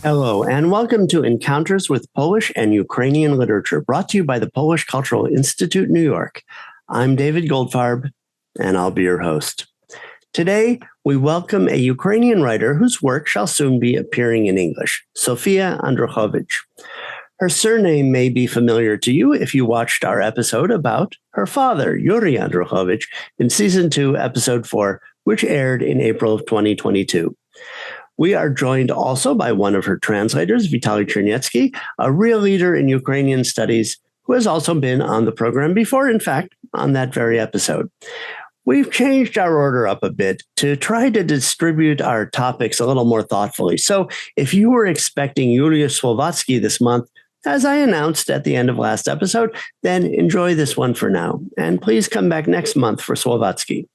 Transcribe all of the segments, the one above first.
Hello, and welcome to Encounters with Polish and Ukrainian Literature, brought to you by the Polish Cultural Institute, New York. I'm David Goldfarb, and I'll be your host. Today, we welcome a Ukrainian writer whose work shall soon be appearing in English, Sofia Andrukhovych. Her surname may be familiar to you if you watched our episode about her father, Yuri Andrukhovych, in Season 2, Episode 4, which aired in April of 2022. We are joined also by one of her translators, Vitaly Chernetsky, a real leader in Ukrainian studies, who has also been on the program before, in fact, on that very episode. We've changed our order up a bit to try to distribute our topics a little more thoughtfully. So if you were expecting Yulia Slovatsky this month, as I announced at the end of last episode, then enjoy this one for now. And please come back next month for Slovatsky.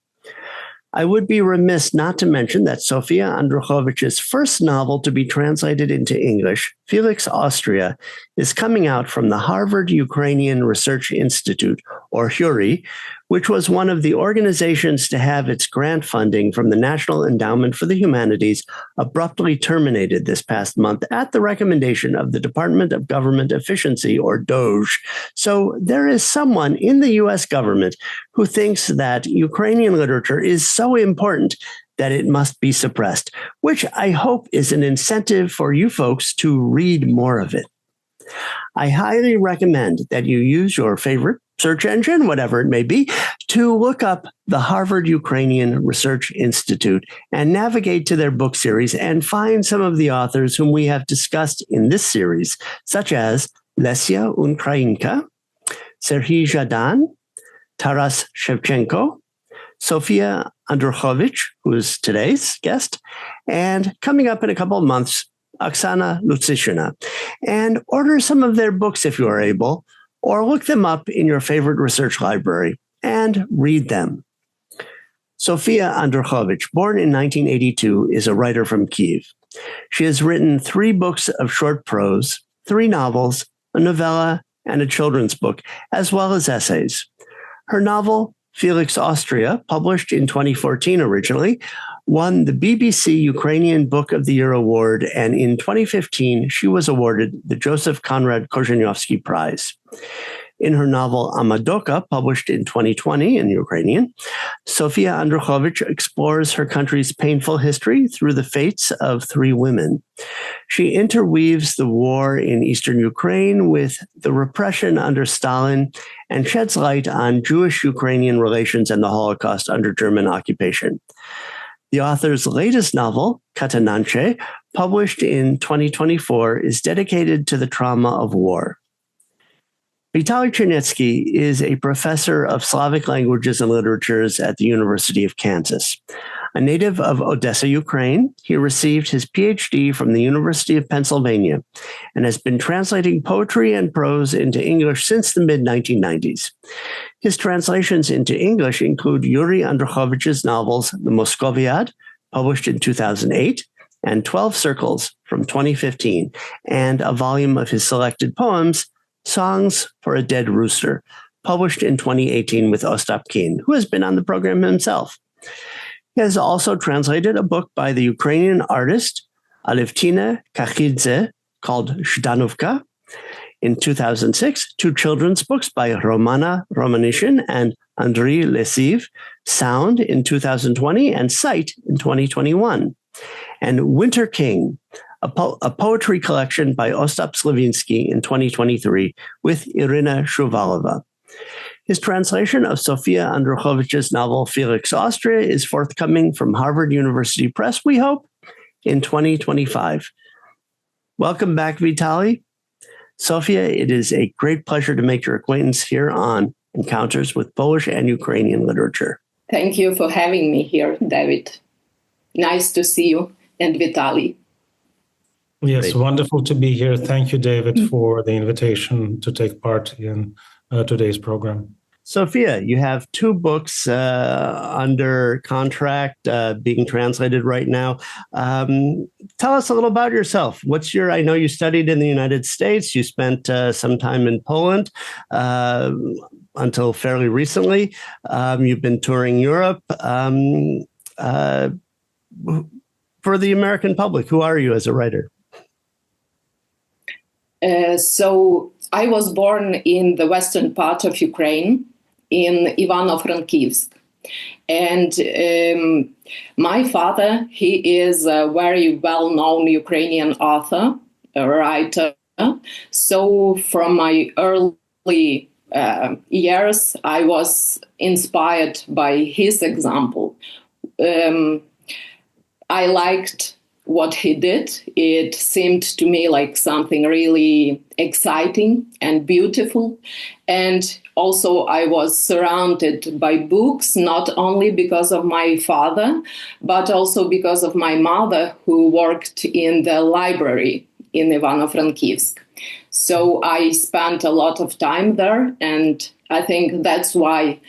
I would be remiss not to mention that Sofia Andrukhovych's first novel to be translated into English, Felix Austria, is coming out from the Harvard Ukrainian Research Institute, or HURI, which was one of the organizations to have its grant funding from the National Endowment for the Humanities abruptly terminated this past month at the recommendation of the Department of Government Efficiency, or DOJ. So there is someone in the U.S. government who thinks that Ukrainian literature is so important that it must be suppressed, which I hope is an incentive for you folks to read more of it. I highly recommend that you use your favorite search engine, whatever it may be, to look up the Harvard Ukrainian Research Institute and navigate to their book series and find some of the authors whom we have discussed in this series, such as Lesia Ukrainka, Serhiy Zhadan, Taras Shevchenko, Sofia Andrukhovych, who is today's guest, and coming up in a couple of months, Oksana Lutsishina. And order some of their books if you are able, or look them up in your favorite research library and read them. Sofia Andrukhovych, born in 1982, is a writer from Kyiv. She has written 3 books of short prose, 3 novels, a novella, and a children's book, as well as essays. Her novel, Felix Austria, published in 2014 originally, won the BBC Ukrainian Book of the Year award, and in 2015, she was awarded the Joseph Conrad Korzeniowski Prize. In her novel Amadoka, published in 2020 in Ukrainian, Sofia Andrukhovych explores her country's painful history through the fates of 3 women. She interweaves the war in eastern Ukraine with the repression under Stalin and sheds light on Jewish-Ukrainian relations and the Holocaust under German occupation. The author's latest novel, Katananche, published in 2024, is dedicated to the trauma of war. Vitaly Chernetsky is a professor of Slavic languages and literatures at the University of Kansas. A native of Odessa, Ukraine, he received his PhD from the University of Pennsylvania and has been translating poetry and prose into English since the mid-1990s. His translations into English include Yuri Andrukhovych's novels The Moscoviad, published in 2008, and 12 Circles from 2015, and a volume of his selected poems, Songs for a Dead Rooster, published in 2018 with Ostap Kin, who has been on the program himself. He has also translated a book by the Ukrainian artist Alevtina Kakhidze called Zhdanovka in 2006, 2 children's books by Romana Romanishin and Andriy Lesiv, Sound in 2020 and Sight in 2021, and Winter King, a poetry collection by Ostap Slavinsky in 2023 with Irina Shuvalova. His translation of Sofia Andrukhovych's novel Felix Austria is forthcoming from Harvard University Press, we hope, in 2025. Welcome back, Vitaly. Sofia, it is a great pleasure to make your acquaintance here on Encounters with Polish and Ukrainian Literature. Thank you for having me here, David. Nice to see you, and Vitaly. Yes, wonderful to be here. Thank you, David, for the invitation to take part in today's program. Sofia, you have 2 books under contract being translated right now. Tell us a little about yourself. I know you studied in the United States. You spent some time in Poland until fairly recently. You've been touring Europe. For the American public, who are you as a writer? So I was born in the western part of Ukraine, in Ivano-Frankivsk. And my father, he is a very well-known Ukrainian author, a writer. So from my early years, I was inspired by his example. I liked what he did. It seemed to me like something really exciting and beautiful. And also I was surrounded by books, not only because of my father, but also because of my mother, who worked in the library in Ivano-Frankivsk. So I spent a lot of time there, and I think that's why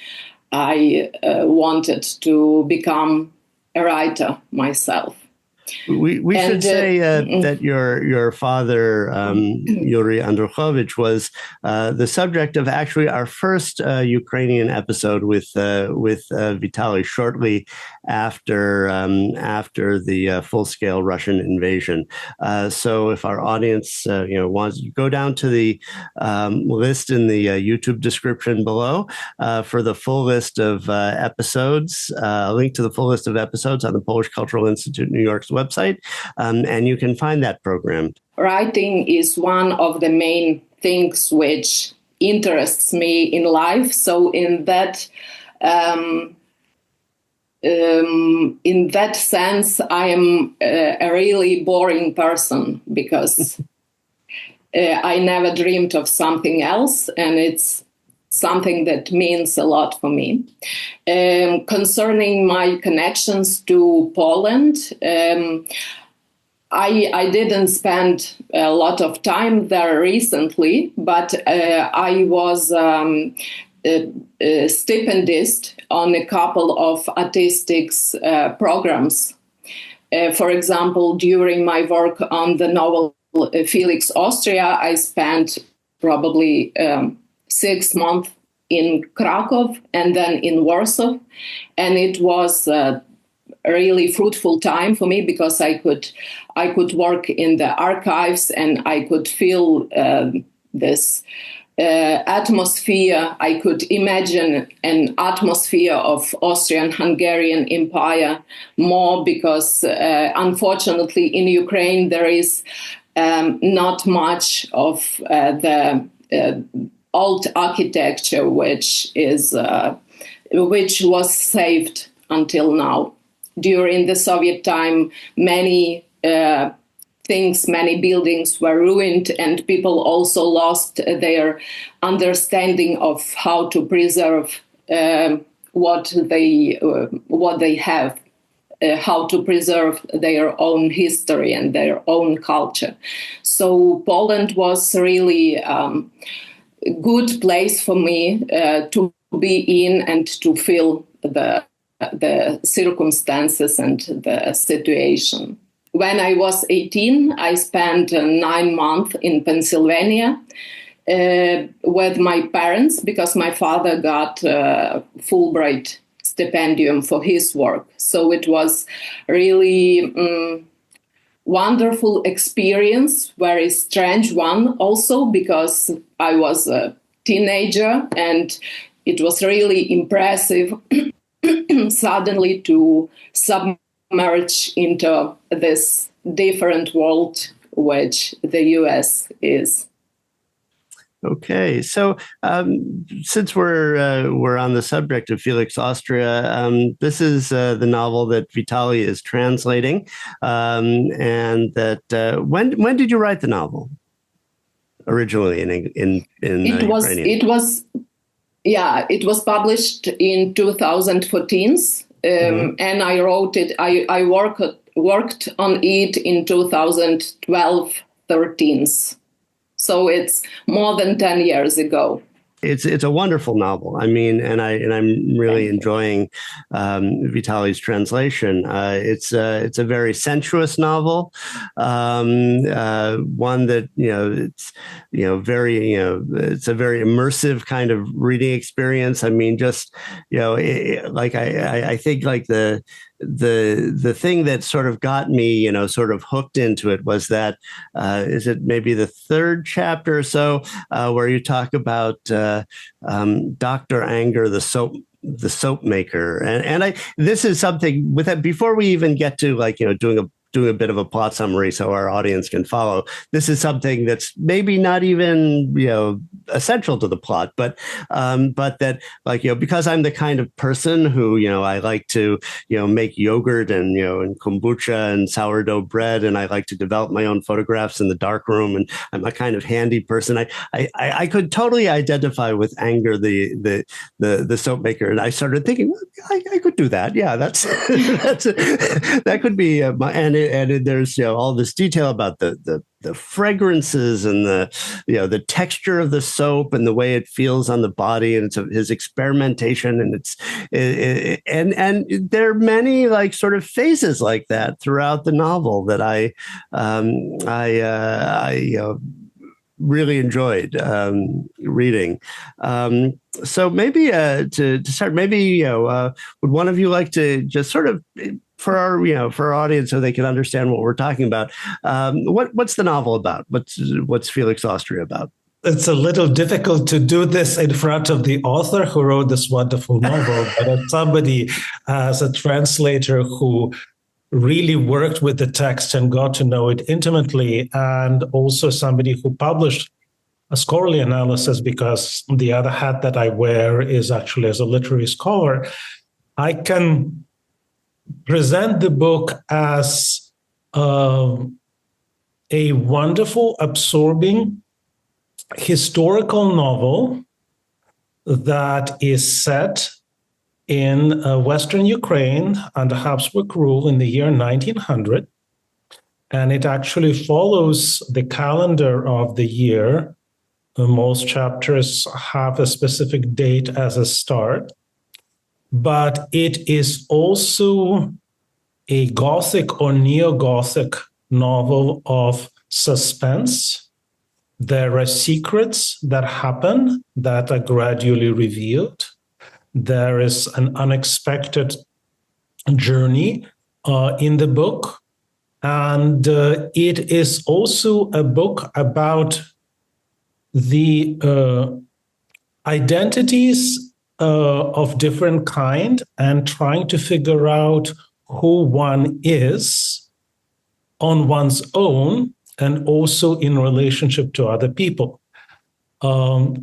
I wanted to become a writer myself. We should say that your father, Yuri Andrukhovych, was the subject of actually our first Ukrainian episode with Vitaly shortly after the full-scale Russian invasion. So if our audience wants to go down to the list in the YouTube description below for the full list of episodes, a link to the full list of episodes on the Polish Cultural Institute New York's website, and you can find that program. Writing is one of the main things which interests me in life. So in that sense, I am a really boring person, because I never dreamed of something else, and it's something that means a lot for me. Concerning my connections to Poland, I didn't spend a lot of time there recently, but I was a stipendist on a couple of artistics programs. For example, during my work on the novel Felix Austria, I spent probably 6 months in Krakow and then in Warsaw. And it was a really fruitful time for me, because I could work in the archives, and I could feel this atmosphere. I could imagine an atmosphere of Austro-Hungarian Empire more, because unfortunately in Ukraine there is not much of the old architecture which was saved until now. During the Soviet time, many many buildings were ruined, and people also lost their understanding of how to preserve what they have, how to preserve their own history and their own culture. So Poland was really a good place for me to be in and to feel the circumstances and the situation. When I was 18, I spent 9 months in Pennsylvania with my parents, because my father got a Fulbright stipendium for his work. So it was really wonderful experience, very strange one also, because I was a teenager, and it was really impressive suddenly to submerge into this different world which the US is. Okay, so since we're on the subject of Felix Austria, this is the novel that Vitaly is translating, and that when did you write the novel originally in Ukrainian? It was published in 2014, and I wrote it. I worked on it in 2012-13. So it's more than 10 years ago. It's a wonderful novel. I mean, and I'm really enjoying Vitaly's translation. It's a very sensuous novel, one that it's it's a very immersive kind of reading experience. I mean, just I think like the the thing that sort of got me, sort of hooked into it was that is it maybe the third chapter or so where you talk about Dr. Anger, the soap maker, and this is something with that before we even get to doing a bit of a plot summary so our audience can follow. This is something that's maybe not even, essential to the plot, but that because I'm the kind of person who, I like to, make yogurt and kombucha and sourdough bread, and I like to develop my own photographs in the darkroom, and I'm a kind of handy person. I could totally identify with Anger, the soap maker, and I started thinking, well, I could do that. Yeah, that could be and there's all this detail about the fragrances and the texture of the soap and the way it feels on the body, and it's his experimentation, and and there are many sort of phases like that throughout the novel that I really enjoyed reading. So maybe to start, maybe would one of you like to just sort of, for our audience, so they can understand what we're talking about, what's the novel about? What's Felix Austria about? It's a little difficult to do this in front of the author who wrote this wonderful novel, but as somebody, as a translator who really worked with the text and got to know it intimately, and also somebody who published a scholarly analysis, because the other hat that I wear is actually as a literary scholar, I can present the book as a wonderful, absorbing historical novel that is set in Western Ukraine under Habsburg rule in the year 1900. And it actually follows the calendar of the year. Most chapters have a specific date as a start. But it is also a Gothic or neo-Gothic novel of suspense. There are secrets that happen that are gradually revealed. There is an unexpected journey in the book. And it is also a book about the identities of different kind, and trying to figure out who one is on one's own, and also in relationship to other people. The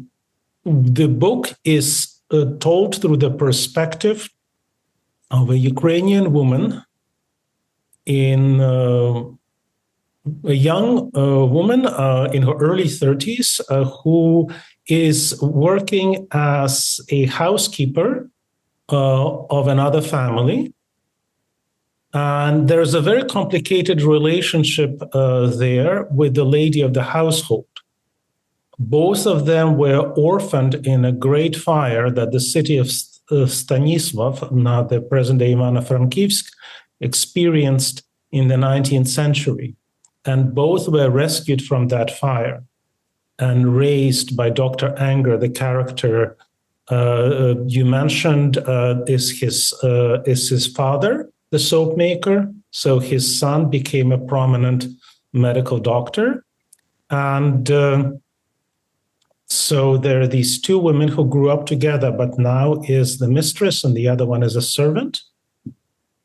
book is told through the perspective of a Ukrainian woman, a young woman in her early 30s who is working as a housekeeper of another family. And there's a very complicated relationship there with the lady of the household. Both of them were orphaned in a great fire that the city of Stanisław, now the present-day Ivano-Frankivsk, experienced in the 19th century. And both were rescued from that fire and raised by Dr. Anger, the character you mentioned, is his father, the soap maker. So his son became a prominent medical doctor. And so there are these two women who grew up together, but now is the mistress and the other one is a servant.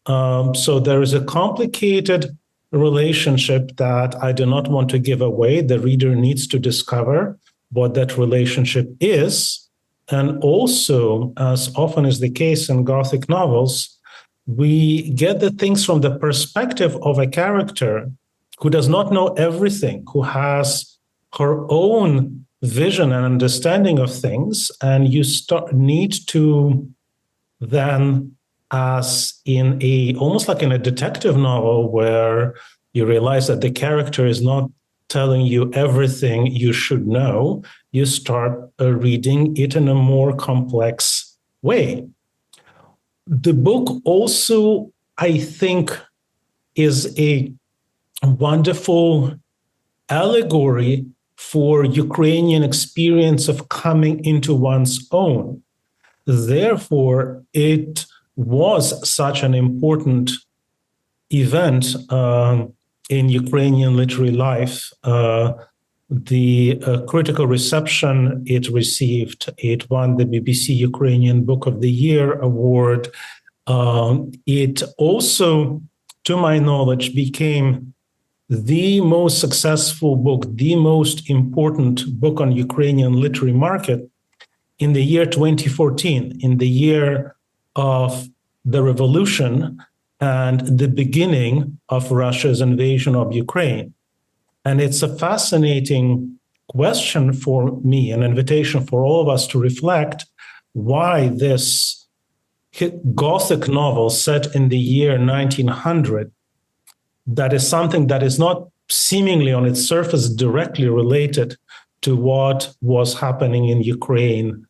So there is a complicated relationship that I do not want to give away. The reader needs to discover what that relationship is. And also, as often is the case in Gothic novels, we get the things from the perspective of a character who does not know everything, who has her own vision and understanding of things. And you need to then, as in almost like in a detective novel where you realize that the character is not telling you everything you should know, you start reading it in a more complex way. The book also, I think, is a wonderful allegory for Ukrainian experience of coming into one's own. Therefore, it was such an important event in Ukrainian literary life. The critical reception it received, it won the BBC Ukrainian Book of the Year award. It also, to my knowledge, became the most successful book, the most important book on Ukrainian literary market in the year 2014, in the year of the revolution and the beginning of Russia's invasion of Ukraine. And it's a fascinating question for me, an invitation for all of us to reflect why this Gothic novel set in the year 1900, that is something that is not seemingly on its surface directly related to what was happening in Ukraine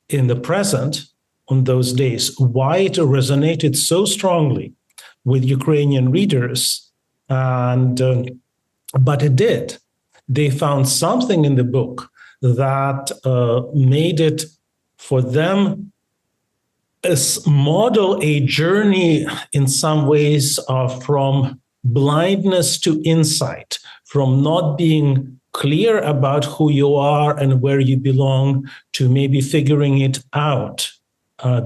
in the present on those days, why it resonated so strongly with Ukrainian readers. And but it did. They found something in the book that made it for them model a journey in some ways from blindness to insight, from not being clear about who you are and where you belong to maybe figuring it out,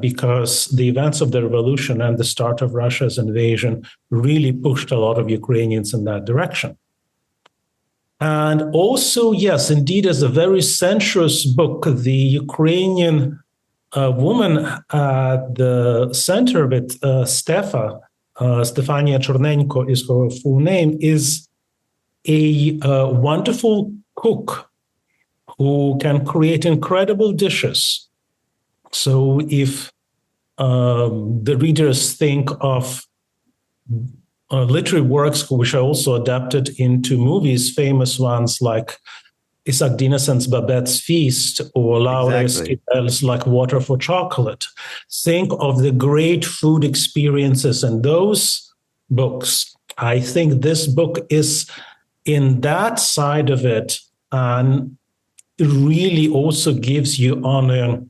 because the events of the revolution and the start of Russia's invasion really pushed a lot of Ukrainians in that direction. And also, yes, indeed, as a very sensuous book, the Ukrainian woman at the center of it, Stefania Chernenko is her full name, is a wonderful cook who can create incredible dishes. So if the readers think of literary works which are also adapted into movies, famous ones like Isaac Dinassen's Babette's Feast or Laura Esquivel's Like Water for Chocolate. Think of the great food experiences in those books. I think this book is in that side of it, and it really also gives you on a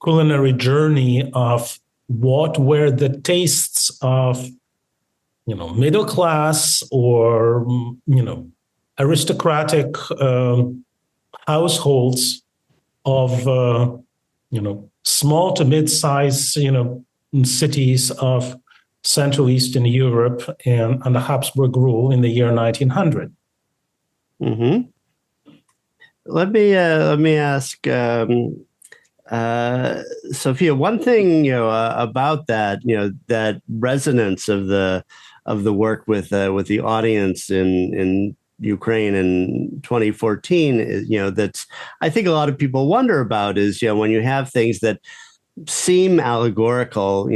culinary journey of what were the tastes of middle class or, aristocratic households of, small to mid-sized, cities of Central Eastern Europe and under Habsburg rule in the year 1900. Mm-hmm. Let me ask Sofia, one thing about that, that resonance of the work with the audience in Ukraine in 2014 is, that's, I think a lot of people wonder about is, when you have things that seem allegorical,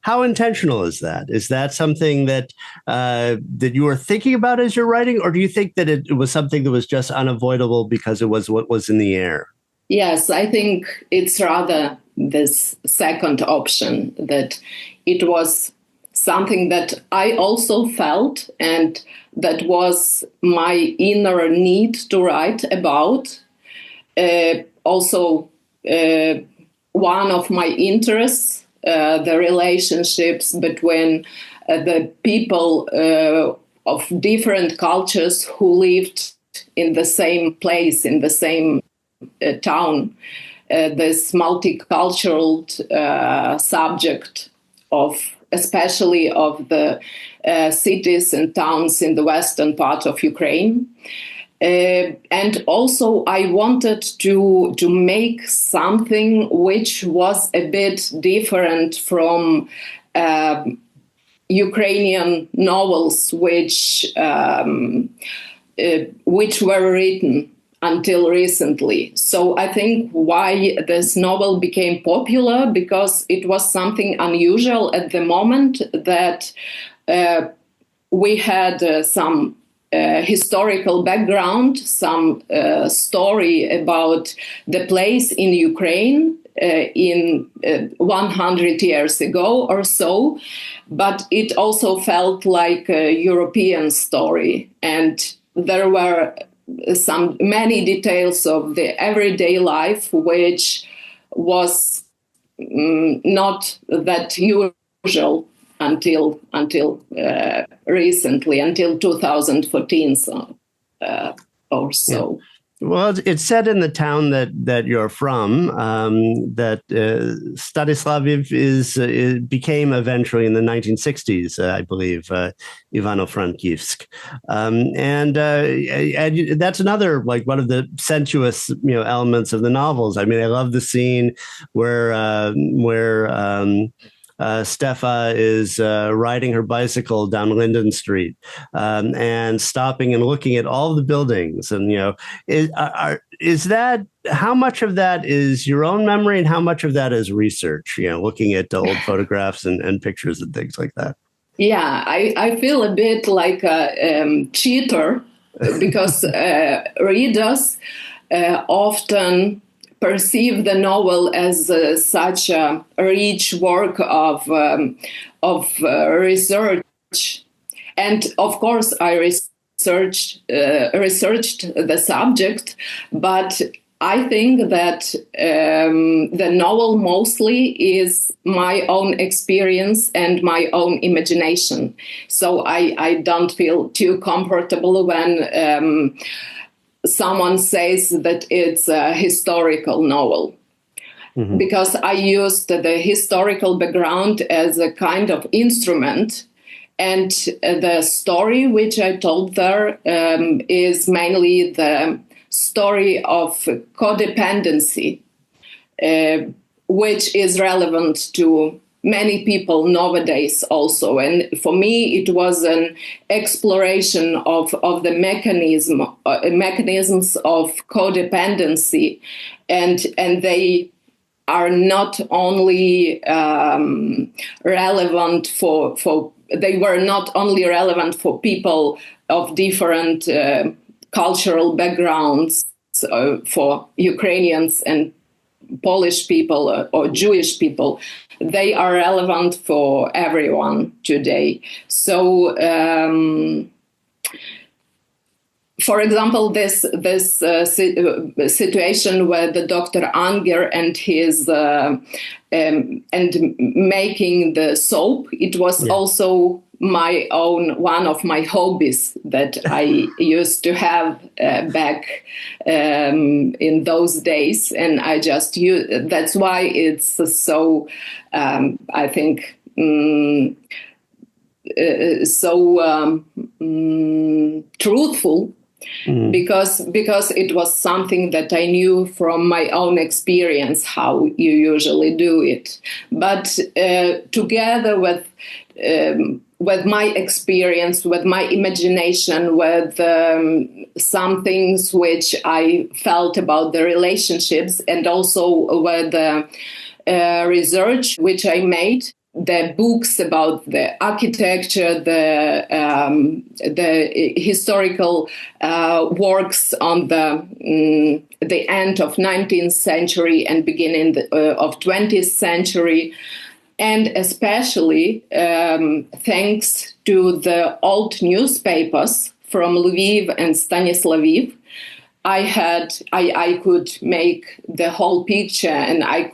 how intentional is that? Is that something that that you were thinking about as you're writing, or do you think that it was something that was just unavoidable because it was what was in the air? Yes, I think it's rather this second option, that it was something that I also felt, and that was my inner need to write about. Also, one of my interests, the relationships between the people of different cultures who lived in the same place, in the same town, this multicultural subject of, especially of the cities and towns in the western part of Ukraine. And also I wanted to make something which was a bit different from Ukrainian novels which were written until recently. So I think why this novel became popular, because it was something unusual at the moment, that we had some historical background, some story about the place in Ukraine in 100 years ago or so, but it also felt like a European story, and there were many details of the everyday life which was not that usual until recently, until 2014 or so. Yeah. Well, it's said in the town that you're from that Stanislavov became eventually in the 1960s, I believe, Ivano-Frankivsk, and that's another one of the sensuous elements of the novels. I mean, I love the scene where Stefa is riding her bicycle down Linden Street and stopping and looking at all the buildings. And, is that, how much of that is your own memory and how much of that is research, looking at the old photographs and pictures and things like that? Yeah, I feel a bit like a cheater because readers often perceive the novel as such a rich work of research, and of course I researched the subject, but I think that the novel mostly is my own experience and my own imagination. So I don't feel too comfortable when someone says that it's a historical novel, because I used the historical background as a kind of instrument, and the story which I told there is mainly the story of codependency, which is relevant to many people nowadays also. And for me, it was an exploration of the mechanisms of codependency. And they are not only relevant they were not only relevant for people of different cultural backgrounds, for Ukrainians and Polish people or Jewish people. They are relevant for everyone today. So, for example, this situation where the Dr. Anger and his and making the soap, it was also my own, one of my hobbies that I used to have back in those days, and I just use. That's why it's so. I think. Truthful, because it was something that I knew from my own experience how you usually do it, but together with my experience, with my imagination, with some things which I felt about the relationships, and also with the research which I made, the books about the architecture, the historical works on the end of 19th century and beginning of 20th century, and especially thanks to the old newspapers from Lviv and Stanislavov, I could make the whole picture, and I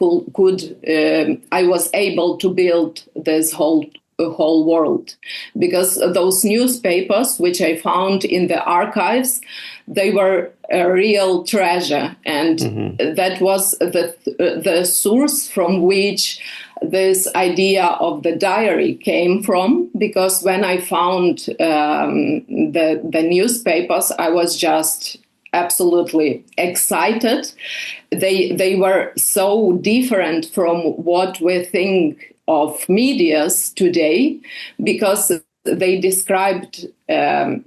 was able to build this whole world, because those newspapers which I found in the archives, they were a real treasure, and that was the source from which this idea of the diary came from. Because when I found the newspapers, I was just absolutely excited. They were so different from what we think of medias today, because they described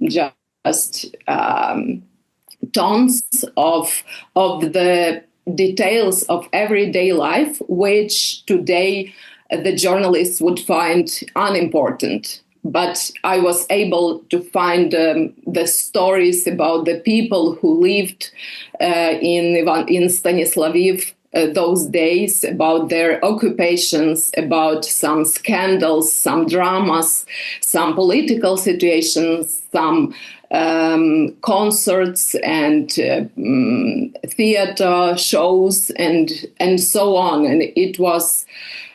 just tons of the details of everyday life, which today the journalists would find unimportant. But I was able to find the stories about the people who lived in Stanislavov those days, about their occupations, about some scandals, some dramas, some political situations, some concerts and theater shows and so on. And it was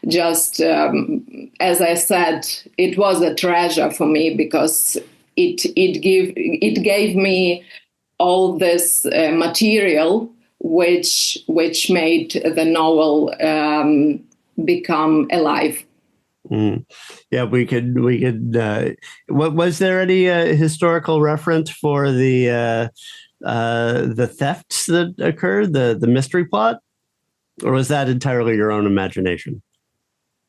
just, as I said, it was a treasure for me because it gave me all this material which made the novel become alive. Yeah, we could. What was there any historical reference for the thefts that occurred, the mystery plot, or was that entirely your own imagination?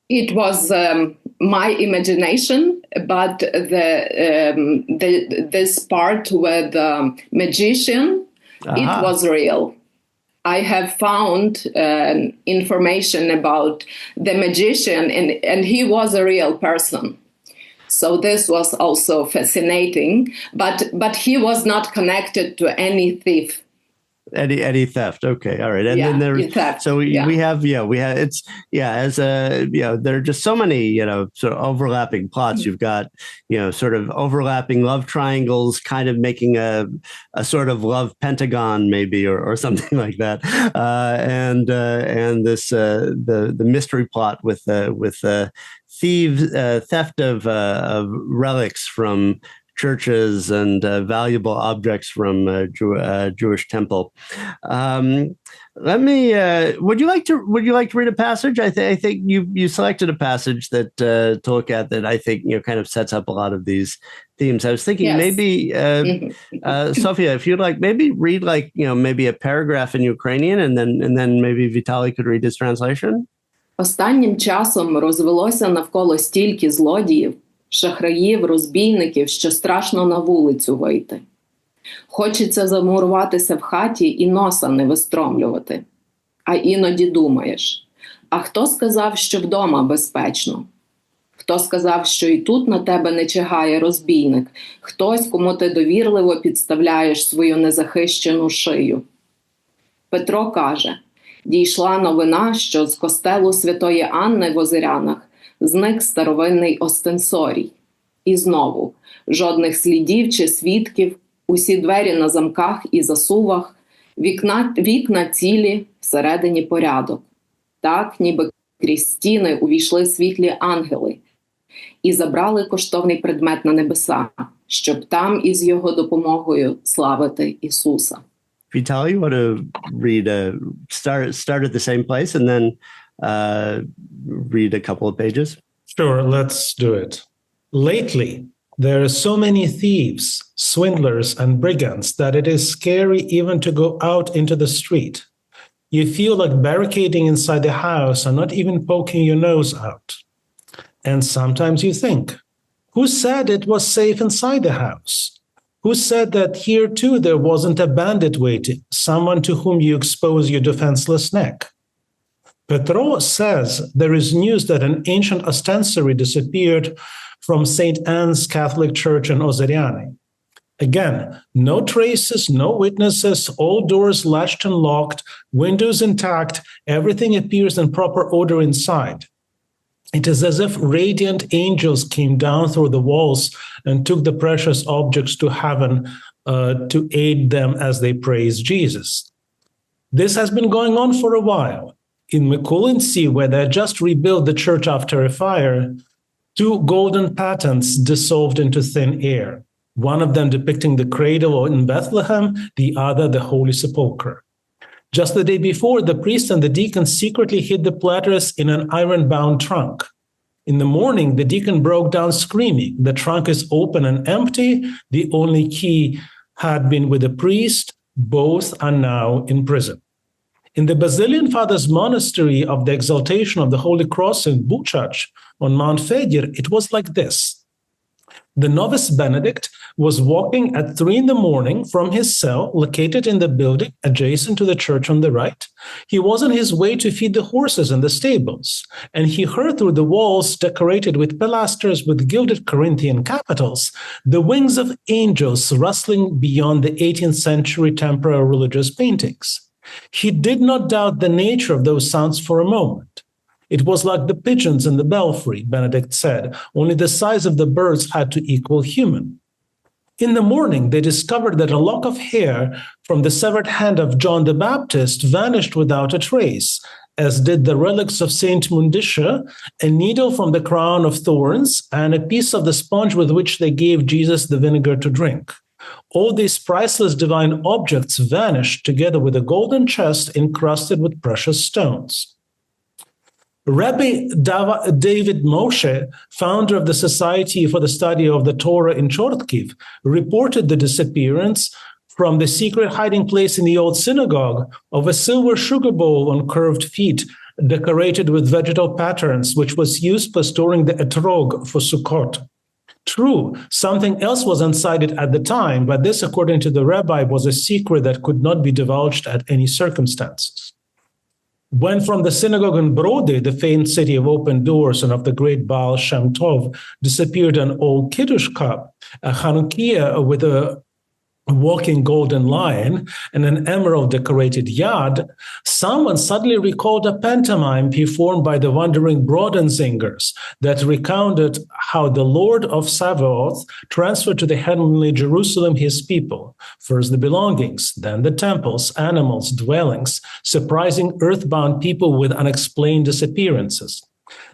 It was my imagination, but this part with the magician, it was real. I have found information about the magician, and he was a real person. So this was also fascinating, but he was not connected to any thief. Any theft. Okay. All right. And then there's theft. So we have it's as a there are just so many sort of overlapping plots. You've got sort of overlapping love triangles, kind of making a sort of love pentagon maybe or something like that. And this the mystery plot with theft of relics from churches and valuable objects from Jewish temple. Let me. Would you like to read a passage? I think you selected a passage that to look at that I think kind of sets up a lot of these themes. I was thinking maybe Sofia, if you'd like, maybe read maybe a paragraph in Ukrainian, and then maybe Vitaly could read his translation. Останнім часом розвелося навколо стільки злодіїв, шахраїв, розбійників, що страшно на вулицю вийти. Хочеться замуруватися в хаті і носа не вистромлювати. А іноді думаєш, а хто сказав, що вдома безпечно? Хто сказав, що і тут на тебе не чигає розбійник? Хтось, кому ти довірливо підставляєш свою незахищену шию? Петро каже, дійшла новина, що з костелу Святої Анни в Озерянах зник старовинний остенсорій. І знову, жодних слідів чи свідків, усі двері на замках і засувах, вікна цілі, всередині порядок. Так, ніби крізь стіни увійшли світлі ангели і забрали коштовний предмет на небеса, щоб там із його допомогою славити Ісуса. Vitaly, you want to read start at the same place and then read a couple of pages? Sure, let's do it. Lately, there are so many thieves, swindlers, and brigands that it is scary even to go out into the street. You feel like barricading inside the house and not even poking your nose out. And sometimes you think, who said it was safe inside the house? Who said that here too there wasn't a bandit waiting, someone to whom you expose your defenseless neck? Petro says there is news that an ancient ostensory disappeared from St. Anne's Catholic Church in Ozeriany. Again, no traces, no witnesses, all doors latched and locked, windows intact, everything appears in proper order inside. It is as if radiant angels came down through the walls and took the precious objects to heaven to aid them as they praise Jesus. This has been going on for a while. In Mykolainsky, where they just rebuilt the church after a fire, 2 golden patens dissolved into thin air, one of them depicting the cradle in Bethlehem, the other the Holy Sepulchre. Just the day before, the priest and the deacon secretly hid the platters in an iron-bound trunk. In the morning, the deacon broke down screaming. The trunk is open and empty. The only key had been with the priest. Both are now in prison. In the Basilian Fathers' Monastery of the Exaltation of the Holy Cross in Buchach on Mount Fedir, it was like this. The novice Benedict was walking at 3 a.m. from his cell located in the building adjacent to the church on the right. He was on his way to feed the horses in the stables, and he heard through the walls decorated with pilasters with gilded Corinthian capitals the wings of angels rustling beyond the 18th century temporary religious paintings. He did not doubt the nature of those sounds for a moment. It was like the pigeons in the belfry, Benedict said, only the size of the birds had to equal human. In the morning, they discovered that a lock of hair from the severed hand of John the Baptist vanished without a trace, as did the relics of Saint Mundisha, a needle from the crown of thorns, and a piece of the sponge with which they gave Jesus the vinegar to drink. All these priceless divine objects vanished together with a golden chest encrusted with precious stones. Rabbi David Moshe, founder of the Society for the Study of the Torah in Kyiv, reported the disappearance from the secret hiding place in the old synagogue of a silver sugar bowl on curved feet decorated with vegetal patterns, which was used for storing the etrog for Sukkot. True, something else was inside it at the time, but this, according to the rabbi, was a secret that could not be divulged at any circumstances. When from the synagogue in Brody, the famed city of open doors and of the great Baal Shem Tov, disappeared an old Kiddush cup, a Chanukiah with a walking golden lion, and an emerald-decorated yard, someone suddenly recalled a pantomime performed by the wandering Brodenzingers that recounted how the Lord of Sabaoth transferred to the heavenly Jerusalem his people, first the belongings, then the temples, animals, dwellings, surprising earthbound people with unexplained disappearances.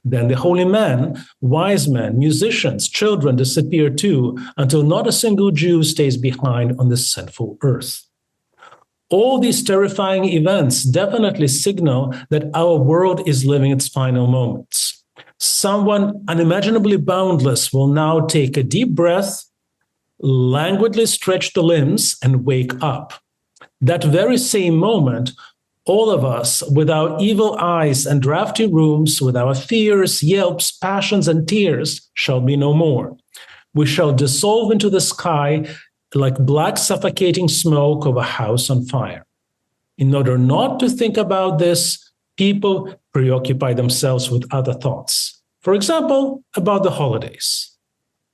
Then the holy men, wise men, musicians, children disappear too, until not a single Jew stays behind on this sinful earth. All these terrifying events definitely signal that our world is living its final moments. Someone unimaginably boundless will now take a deep breath, languidly stretch the limbs, and wake up. That very same moment, all of us, with our evil eyes and drafty rooms, with our fears, yelps, passions, and tears, shall be no more. We shall dissolve into the sky like black suffocating smoke of a house on fire. In order not to think about this, people preoccupy themselves with other thoughts. For example, about the holidays,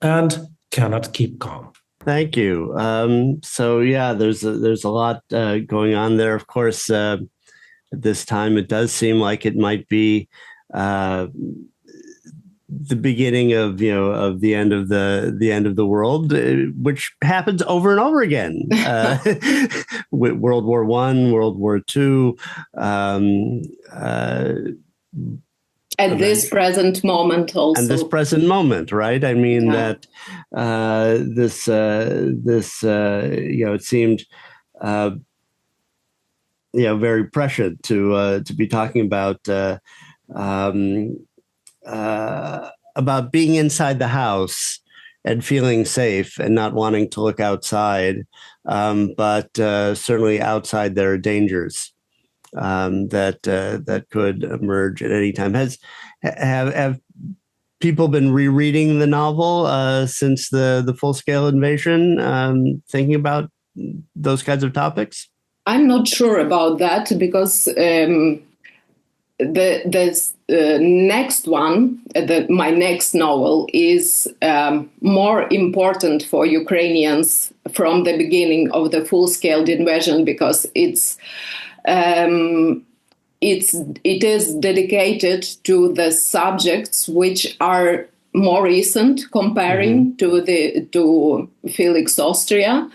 and cannot keep calm. Thank you. There's a lot going on there. Of course, at this time, it does seem like it might be the beginning of the end of the world, which happens over and over again. With World War I, World War II. At this present moment, also. And this present moment, right? I mean that it seemed. Very prescient to be talking about being inside the house and feeling safe and not wanting to look outside, but certainly outside there are dangers that could emerge at any time. Have people been rereading the novel since the full-scale invasion, thinking about those kinds of topics? I'm not sure about that because the next one, my next novel, is more important for Ukrainians from the beginning of the full-scale invasion because it is dedicated to the subjects which are more recent, comparing to Felix Austria.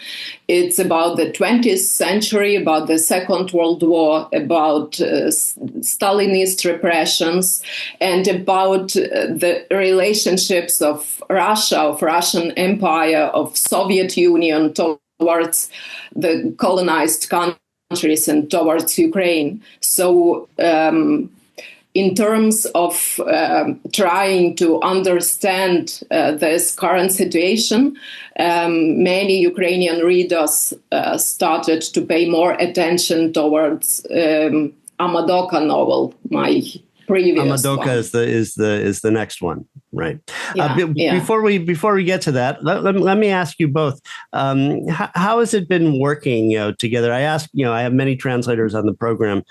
It's about the 20th century, about the Second World War, about Stalinist repressions, and about the relationships of Russia, of Russian Empire, of Soviet Union towards the colonized countries and towards Ukraine. So, in terms of trying to understand this current situation, many Ukrainian readers started to pay more attention towards Amadoka novel, my previous Amadoka one. is the next one, right? Yeah. Before we get to that, let me ask you both: how has it been working together? I have many translators on the program.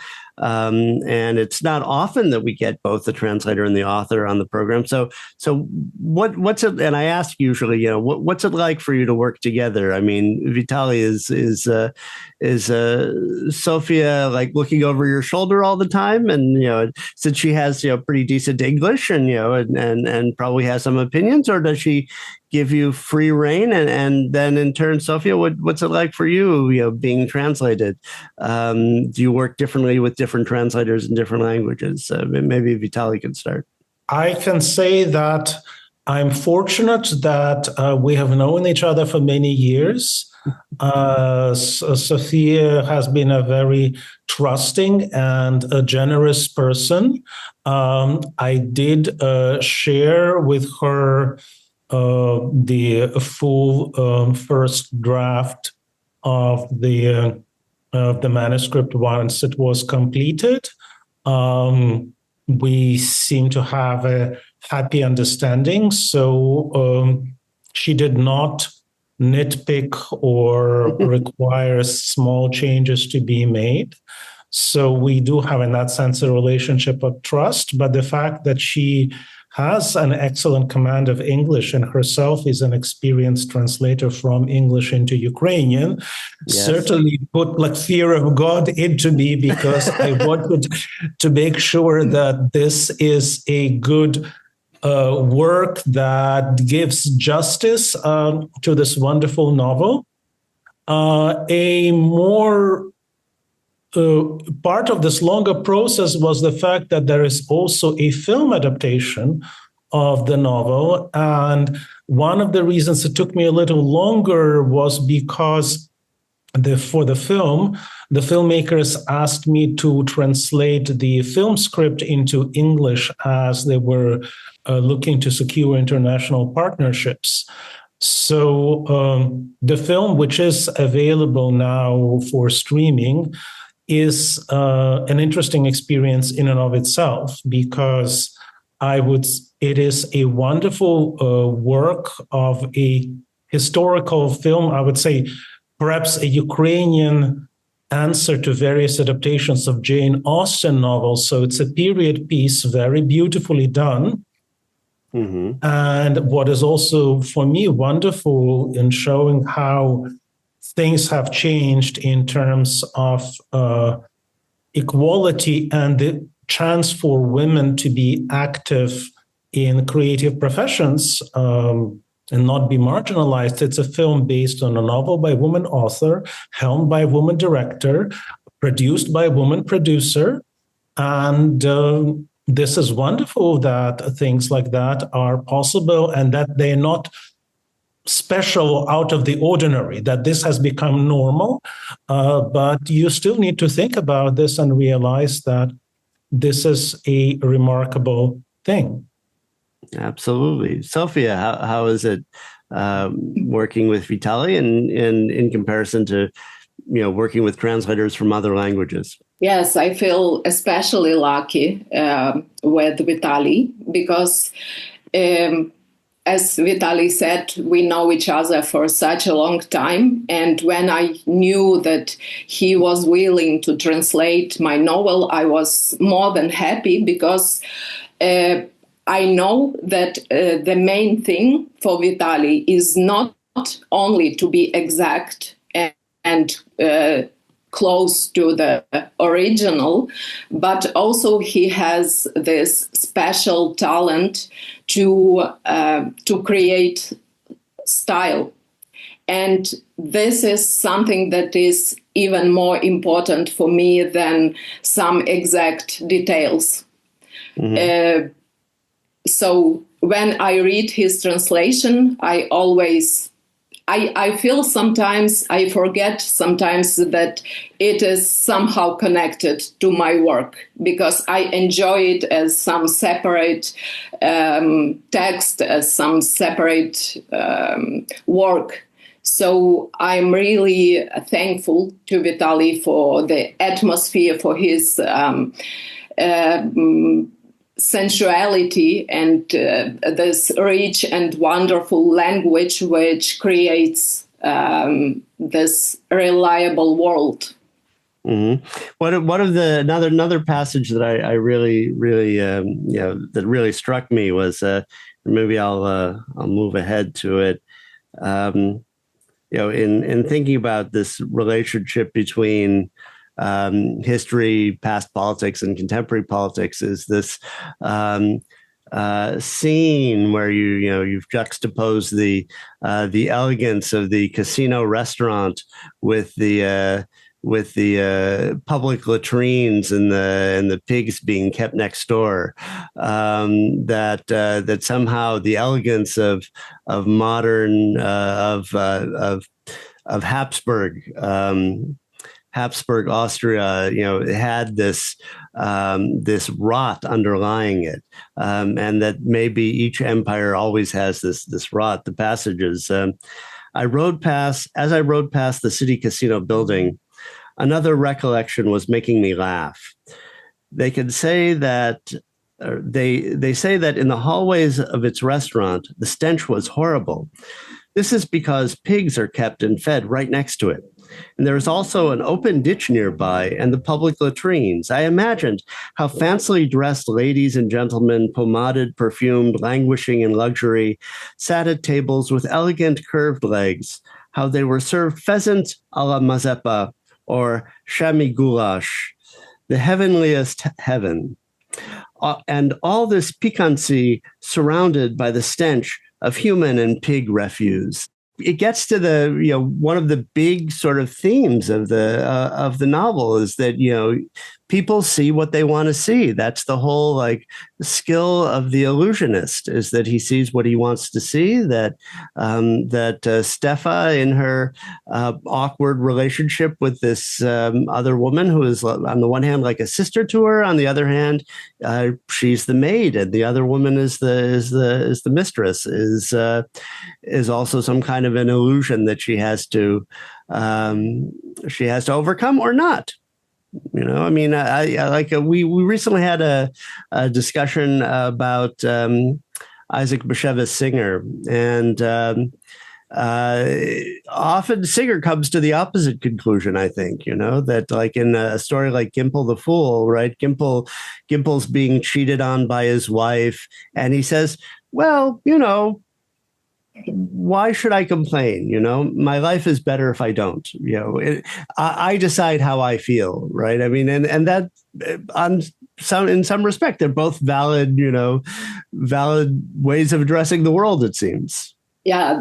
And it's not often that we get both the translator and the author on the program. So what's it? And I ask usually, what's it like for you to work together? I mean, Vitaly, is Sofia like looking over your shoulder all the time? And since she has pretty decent English and and probably has some opinions, or does she give you free reign, and then in turn, Sofia, what's it like for you? Being translated? Do you work differently with different translators in different languages? Maybe Vitaly can start. I can say that I'm fortunate that we have known each other for many years. Sofia has been a very trusting and a generous person. I did share with her the full first draft of the manuscript once it was completed. We seem to have a happy understanding. So she did not nitpick or require small changes to be made. So we do have, in that sense, a relationship of trust. But the fact that she has an excellent command of English and herself is an experienced translator from English into Ukrainian, certainly put like fear of God into me, because I wanted to make sure that this is a good work that gives justice to this wonderful novel. A more part of this longer process was the fact that there is also a film adaptation of the novel. And one of the reasons it took me a little longer was because for the film, the filmmakers asked me to translate the film script into English as they were looking to secure international partnerships. So the film, which is available now for streaming, is an interesting experience in and of itself, because it is a wonderful work of a historical film, I would say, perhaps a Ukrainian answer to various adaptations of Jane Austen novels. So it's a period piece, very beautifully done. Mm-hmm. And what is also, for me, wonderful in showing how things have changed in terms of equality and the chance for women to be active in creative professions and not be marginalized. It's a film based on a novel by a woman author, helmed by a woman director, produced by a woman producer. And this is wonderful that things like that are possible and that they're not special, out of the ordinary, that this has become normal. But you still need to think about this and realize that this is a remarkable thing. Absolutely. Sofia, how is it working with Vitaly and in comparison to working with translators from other languages? Yes, I feel especially lucky with Vitaly because as Vitaly said, we know each other for such a long time. And when I knew that he was willing to translate my novel, I was more than happy because I know that the main thing for Vitaly is not only to be exact and close to the original, but also he has this special talent to create style. And this is something that is even more important for me than some exact details. Mm-hmm. So when I read his translation, I feel sometimes, I forget sometimes that it is somehow connected to my work because I enjoy it as some separate text, as some separate work. So I'm really thankful to Vitaly for the atmosphere, for his sensuality and this rich and wonderful language which creates this reliable world. Mm-hmm. What of the another passage that I really that really struck me was maybe I'll move ahead to it. In thinking about this relationship between history, past politics, and contemporary politics, is this scene where you've juxtaposed the elegance of the casino restaurant with the public latrines and the pigs being kept next door. That somehow the elegance of modern of Habsburg. Habsburg Austria, had this rot underlying it, and that maybe each empire always has this rot. The passages. As I rode past the city casino building, another recollection was making me laugh. They could say that. They say that in the hallways of its restaurant, the stench was horrible. This is because pigs are kept and fed right next to it. And there is also an open ditch nearby and the public latrines. I imagined how fancily dressed ladies and gentlemen, pomaded, perfumed, languishing in luxury, sat at tables with elegant curved legs, how they were served pheasant a la Mazepa or chamois goulash, the heavenliest heaven. And all this piquancy surrounded by the stench of human and pig refuse. It gets to the one of the big sort of themes of the novel is that people see what they want to see. That's the whole skill of the illusionist, is that he sees what he wants to see. That Stefa, in her awkward relationship with this other woman who is on the one hand like a sister to her, on the other hand she's the maid, and the other woman is the mistress, is also some kind of an illusion that she has to overcome or not. We recently had a discussion about Isaac Bashevis Singer, and often Singer comes to the opposite conclusion. I think that in a story like Gimple the Fool, right? Gimple's being cheated on by his wife, and he says, "Well, why should I complain? My life is better if I don't. I decide how I feel, right? I mean, and that in some respect, they're both valid ways of addressing the world, it seems." Yeah,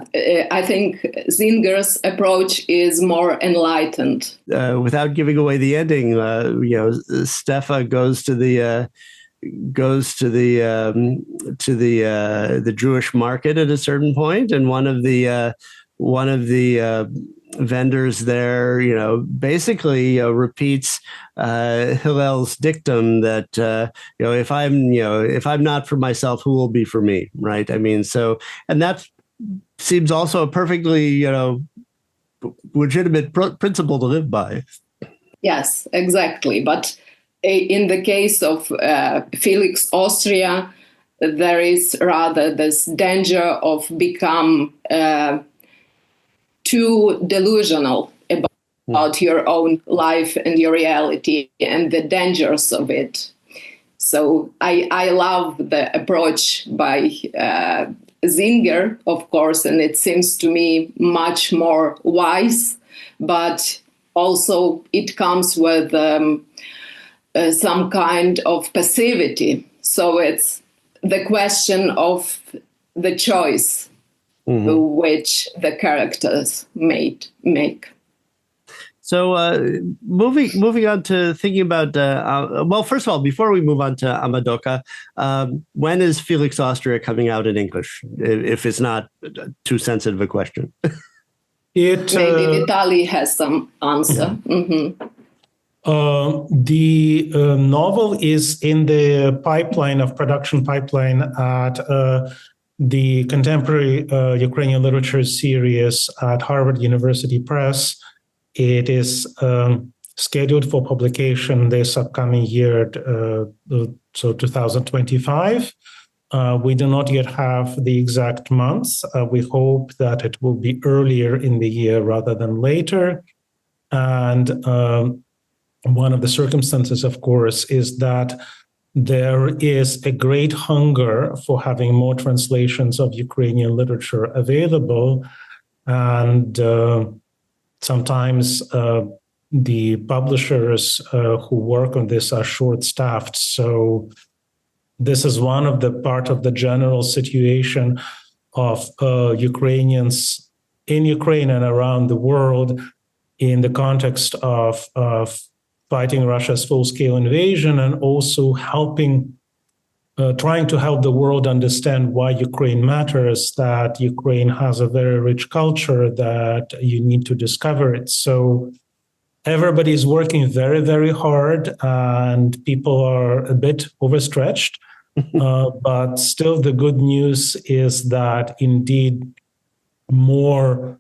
I think Singer's approach is more enlightened. Without giving away the ending, Stefa goes to the Jewish market at a certain point, and one of the vendors there, basically repeats Hillel's dictum that if I'm not for myself, who will be for me, right? I mean, and that seems also a perfectly legitimate principle to live by. Yes, exactly, but in the case of Felix Austria, there is rather this danger of become too delusional about your own life and your reality and the dangers of it. So I love the approach by Singer, of course, and it seems to me much more wise, but also it comes with some kind of passivity. So it's the question of the choice which the characters make. So moving on to thinking about, well, first of all, before we move on to Amadoka, when is Felix Austria coming out in English, if it's not too sensitive a question? Maybe Vitaly has some answer. Mm-hmm. The novel is in the production pipeline at the Contemporary Ukrainian Literature series at Harvard University Press. It is scheduled for publication this upcoming year, so 2025. We do not yet have the exact months. We hope that it will be earlier in the year rather than later. And one of the circumstances, of course, is that there is a great hunger for having more translations of Ukrainian literature available. And sometimes the publishers who work on this are short-staffed. So this is one of the part of the general situation of Ukrainians in Ukraine and around the world in the context of fighting Russia's full-scale invasion, and also trying to help the world understand why Ukraine matters, that Ukraine has a very rich culture, that you need to discover it. So everybody is working very, very hard, and people are a bit overstretched. But still, the good news is that indeed more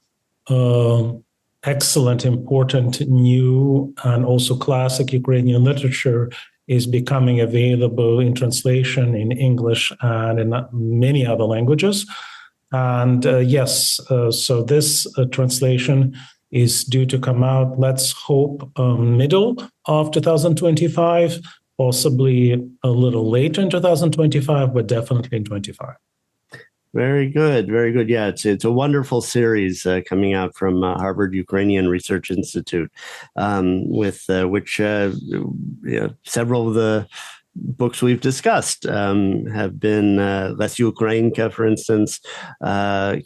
excellent, important, new, and also classic Ukrainian literature is becoming available in translation in English and in many other languages. And so this translation is due to come out, let's hope, middle of 2025, possibly a little later in 2025, but definitely in 25. Very good, very good. Yeah, it's a wonderful series coming out from Harvard Ukrainian Research Institute, with which several of the books we've discussed have been Les Ukrainka, for instance,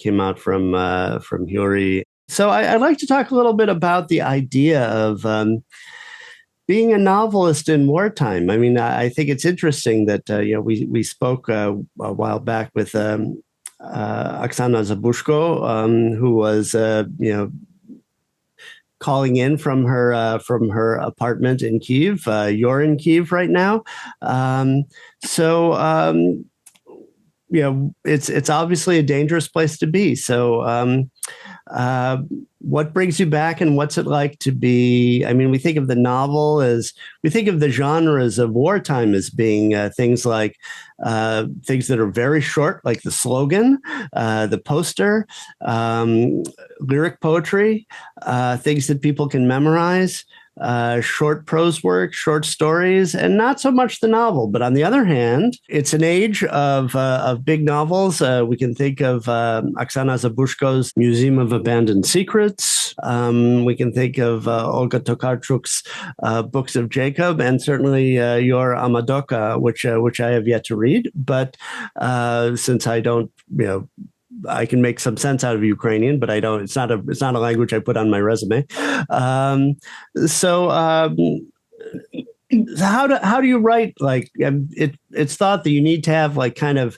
came out from Huri. So I'd like to talk a little bit about the idea of being a novelist in wartime. I mean, I think it's interesting that we spoke a while back with Oksana Zabushko, who was calling in from her apartment in Kyiv. You're in Kyiv right now, it's obviously a dangerous place to be. So what brings you back, and what's it like to be? I mean, we think of the novel we think of the genres of wartime as being things like things that are very short, like the slogan, the poster, lyric poetry, things that people can memorize, short prose work, short stories, and not so much the novel. But on the other hand, it's an age of big novels. We can think of Oksana Zabushko's Museum of Abandoned Secrets. We can think of Olga Tokarczuk's Books of Jacob, and certainly your Amadoka, which I have yet to read. But since I don't, I can make some sense out of Ukrainian, but I don't. It's not a language I put on my resume. So how do you write? Like, it's thought that you need to have like kind of,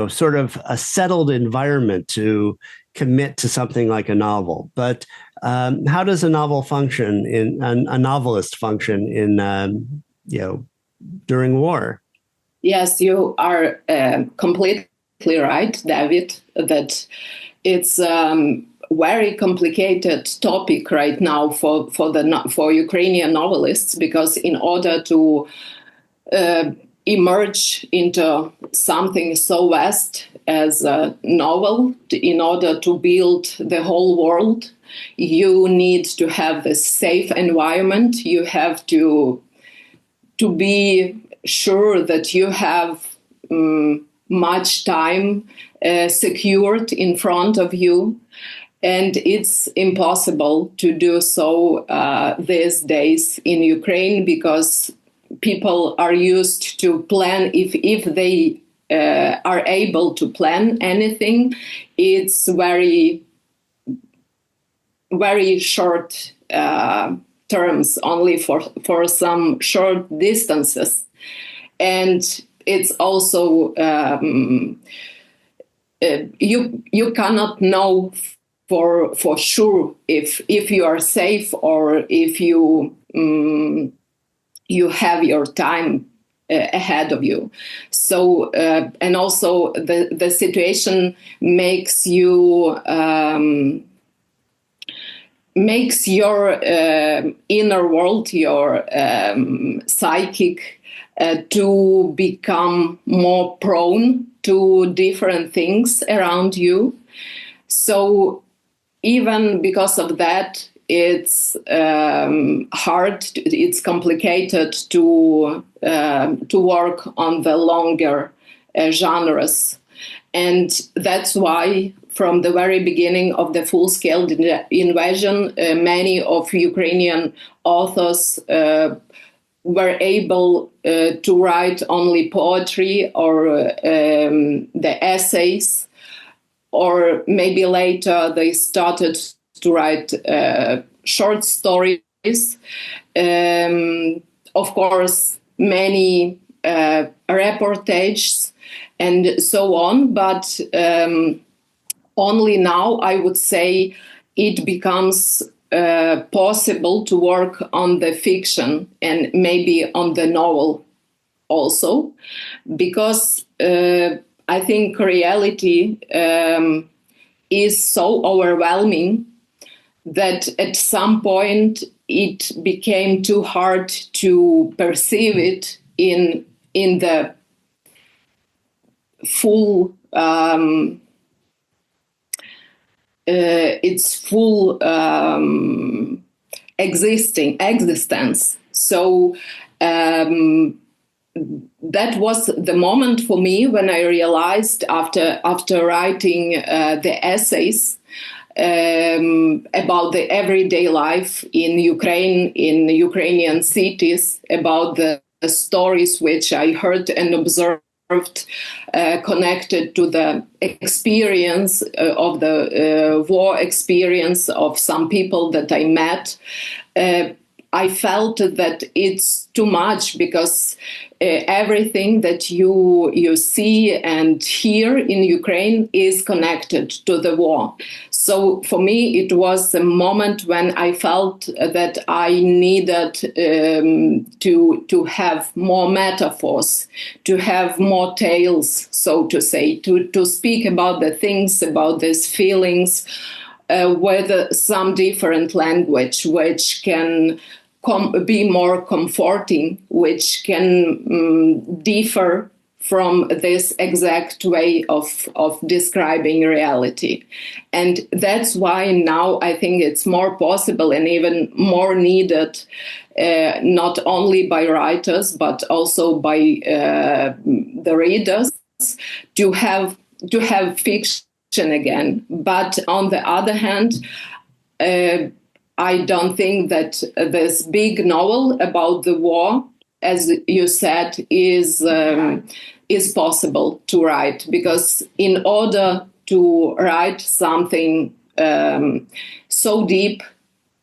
sort of a settled environment to commit to something like a novel. But how does a novel function a novelist function in during war? Yes, you are completely right, David, that it's very complicated topic right now for Ukrainian novelists, because in order to emerge into something so vast as a novel, in order to build the whole world, you need to have a safe environment. You have to be sure that you have much time secured in front of you. And it's impossible to do so these days in Ukraine, because people are used to plan. If they are able to plan anything, it's very, very short terms, only for some short distances. And it's also, you cannot know for sure if you are safe, or if you have your time ahead of you. So and also the situation makes you makes your inner world, your psychic, to become more prone to different things around you. So even because of that, it's hard, it's complicated to work on the longer genres. And that's why from the very beginning of the full-scale invasion, many of Ukrainian authors were able to write only poetry or the essays, or maybe later they started to write short stories. Of course, many reportages and so on, but only now I would say it becomes possible to work on the fiction and maybe on the novel also, because I think reality is so overwhelming that at some point it became too hard to perceive it in the full its full existence. So that was the moment for me when I realized after writing the essays about the everyday life in Ukraine, in Ukrainian cities, about the stories which I heard and observed connected to the experience of the war experience of some people that I met. I felt that it's too much, because everything that you see and hear in Ukraine is connected to the war. So for me, it was a moment when I felt that I needed to have more metaphors, to have more tales, so to say, to speak about the things, about these feelings, with some different language, which can be more comforting, which can differ from this exact way of describing reality. And that's why now I think it's more possible and even more needed, not only by writers, but also by the readers, to have fiction again. But on the other hand, I don't think that this big novel about the war, as you said, is possible to write, because in order to write something so deep,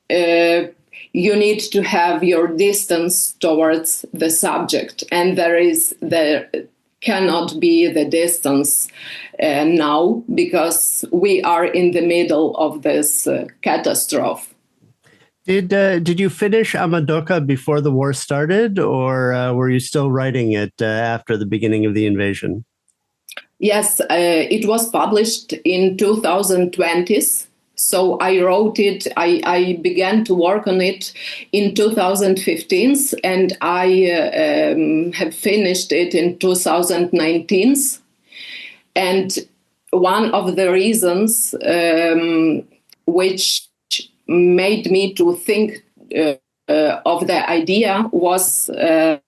you need to have your distance towards the subject, and there cannot be the distance now, because we are in the middle of this catastrophe. Did you finish Amadoka before the war started, or were you still writing it after the beginning of the invasion? Yes, it was published in 2020. So I wrote it, I began to work on it in 2015, and I have finished it in 2019. And one of the reasons which made me to think of the idea was the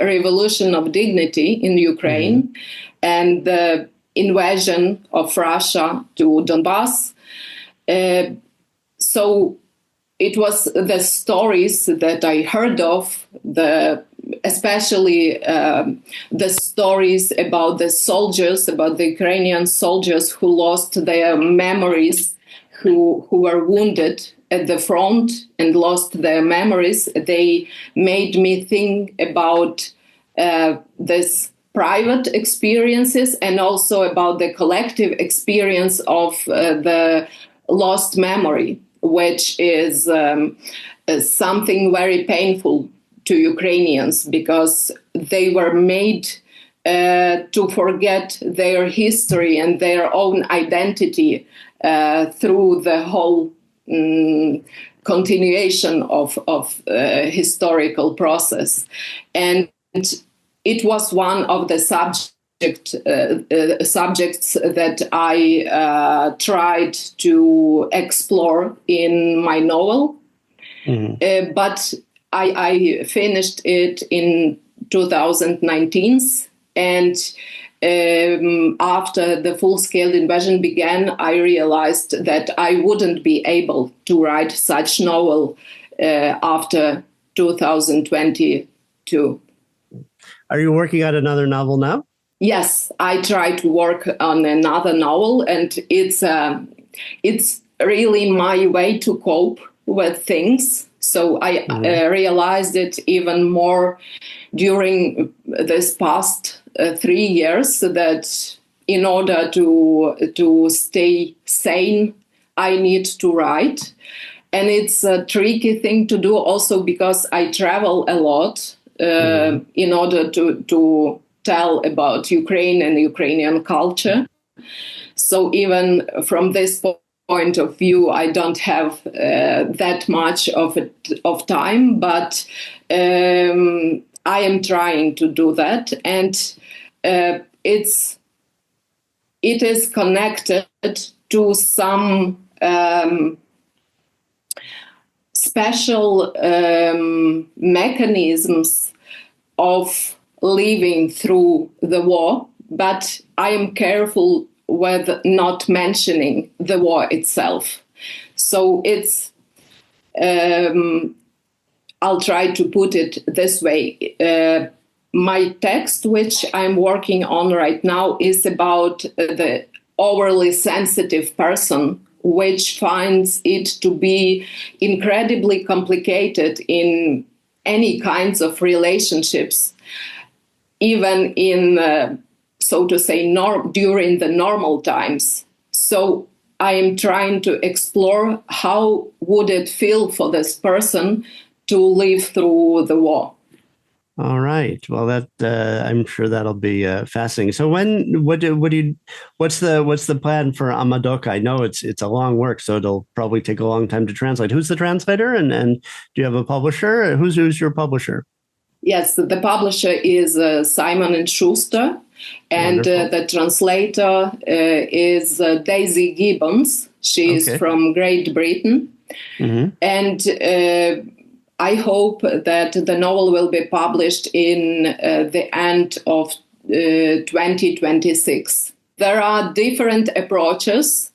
revolution of dignity in Ukraine and the invasion of Russia to Donbass. So it was the stories that I heard of, especially the stories about the soldiers, about the Ukrainian soldiers who lost their memories, who were wounded at the front and lost their memories. They made me think about this private experiences and also about the collective experience of the lost memory, which is something very painful to Ukrainians, because they were made to forget their history and their own identity through the whole continuation of historical process. And it was one of the subjects that I tried to explore in my novel. But I finished it in 2019, and after the full-scale invasion began, I realized that I wouldn't be able to write such novel after 2022. too. Are you working on another novel now? Yes, I try to work on another novel, and it's really my way to cope with things. So I realized it even more during this past 3 years, that in order to stay sane, I need to write. And it's a tricky thing to do also because I travel a lot in order to tell about Ukraine and Ukrainian culture. So even from this point of view, I don't have that much of time, but I am trying to do that. And it is connected to some special mechanisms of living through the war, but I am careful with not mentioning the war itself. So it's, I'll try to put it this way. My text, which I'm working on right now, is about the overly sensitive person, which finds it to be incredibly complicated in any kinds of relationships, even in, so to say, during the normal times. So I am trying to explore how would it feel for this person to live through the war. All right. Well, that I'm sure that'll be fascinating. So, what's the plan for Amadoka? I know it's a long work, so it'll probably take a long time to translate. Who's the translator, and do you have a publisher? Who's your publisher? Yes, the publisher is Simon and Schuster, and the translator is Daisy Gibbons. She is from Great Britain, and I hope that the novel will be published in the end of 2026. There are different approaches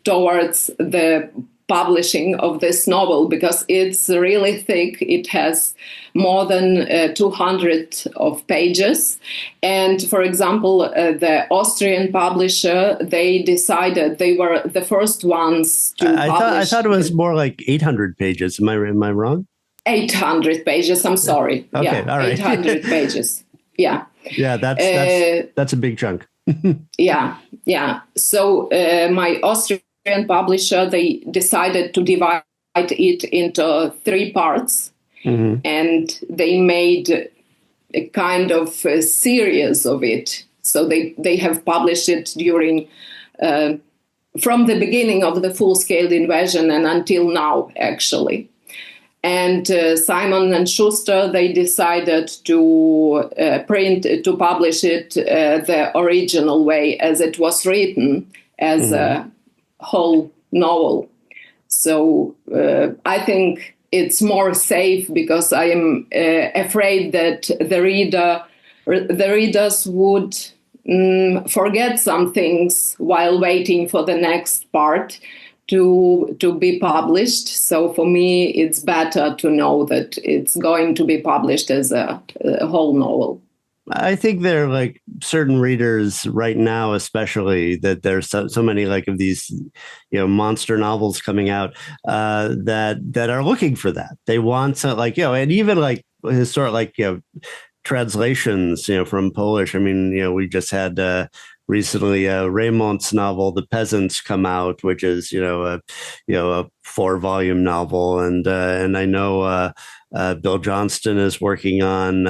towards the publishing of this novel because it's really thick. It has more than 200 of pages. And for example, the Austrian publisher, they decided they were the first ones to publish. I thought it was more like 800 pages. Am I wrong? 800 pages. I'm sorry. Okay, yeah, all right. 800 pages. Yeah. Yeah, that's a big chunk. Yeah. So my Austrian publisher, they decided to divide it into 3 parts, and they made a kind of a series of it. So they have published it during from the beginning of the full-scale invasion and until now, actually. And Simon and Schuster, they decided to publish it the original way as it was written, as a whole novel. So I think it's more safe because I am afraid that the readers would forget some things while waiting for the next part to be published. So for me, it's better to know that it's going to be published as a whole novel. I think there are like certain readers right now, especially, that there's so many like of these, monster novels coming out that are looking for that. They want to and even like historic translations, from Polish. I mean, we just had recently Raymond's novel, The Peasants, come out, which is a 4-volume novel, and I know Bill Johnston is working on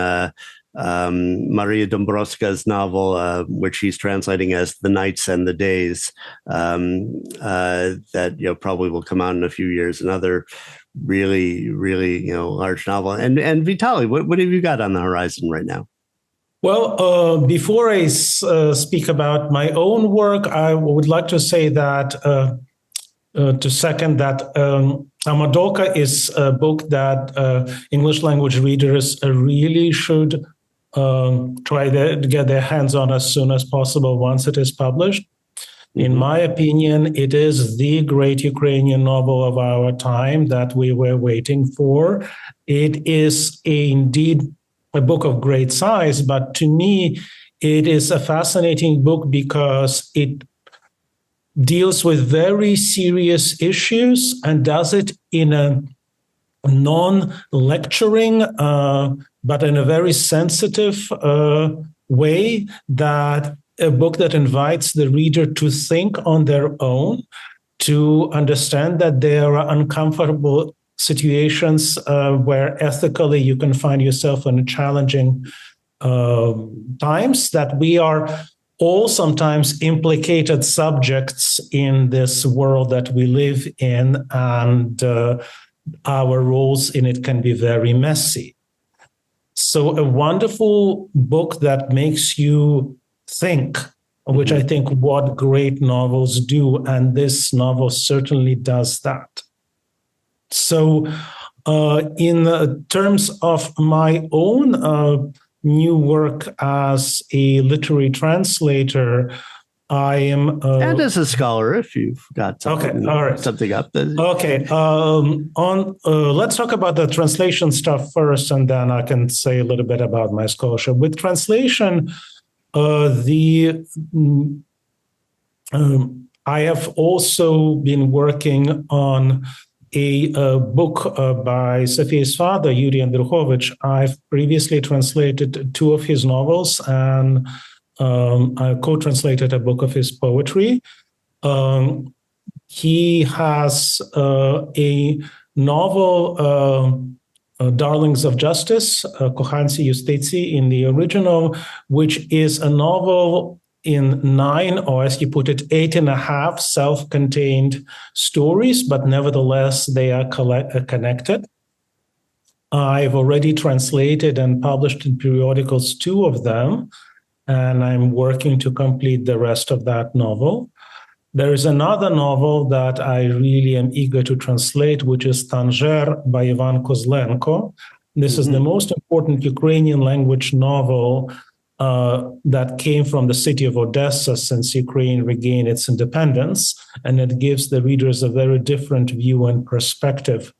Maria Dąbrowska's novel, which he's translating as The Nights and the Days, that probably will come out in a few years. Another really, really large novel. And Vitaly, what have you got on the horizon right now? Well, before I speak about my own work, I would like to say that to second that Amadoka is a book that English language readers really should try to get their hands on as soon as possible once it is published. In my opinion, it is the great Ukrainian novel of our time that we were waiting for. It is indeed a book of great size, but to me, it is a fascinating book because it deals with very serious issues and does it in a non-lecturing, but in a very sensitive way, that a book that invites the reader to think on their own, to understand that there are uncomfortable situations where ethically you can find yourself in challenging times, that we are all sometimes implicated subjects in this world that we live in, and our roles in it can be very messy. So a wonderful book that makes you think, which I think what great novels do, and this novel certainly does that. So in terms of my own new work as a literary translator, I am... and as a scholar, if you've got something, something up. Okay. Let's talk about the translation stuff first, and then I can say a little bit about my scholarship. With translation, I have also been working on a book by Sofia's father, Vitaly Andrukhovych. I've previously translated 2 of his novels, and I co-translated a book of his poetry. He has a novel, Darlings of Justice, Kochanci Justicji in the original, which is a novel in 9, or as he put it, 8.5 self-contained stories, but nevertheless, they are connected. I've already translated and published in periodicals 2 of them, and I'm working to complete the rest of that novel. There is another novel that I really am eager to translate, which is Tanger by Ivan Kozlenko. This is the most important Ukrainian language novel that came from the city of Odessa since Ukraine regained its independence, and it gives the readers a very different view and perspective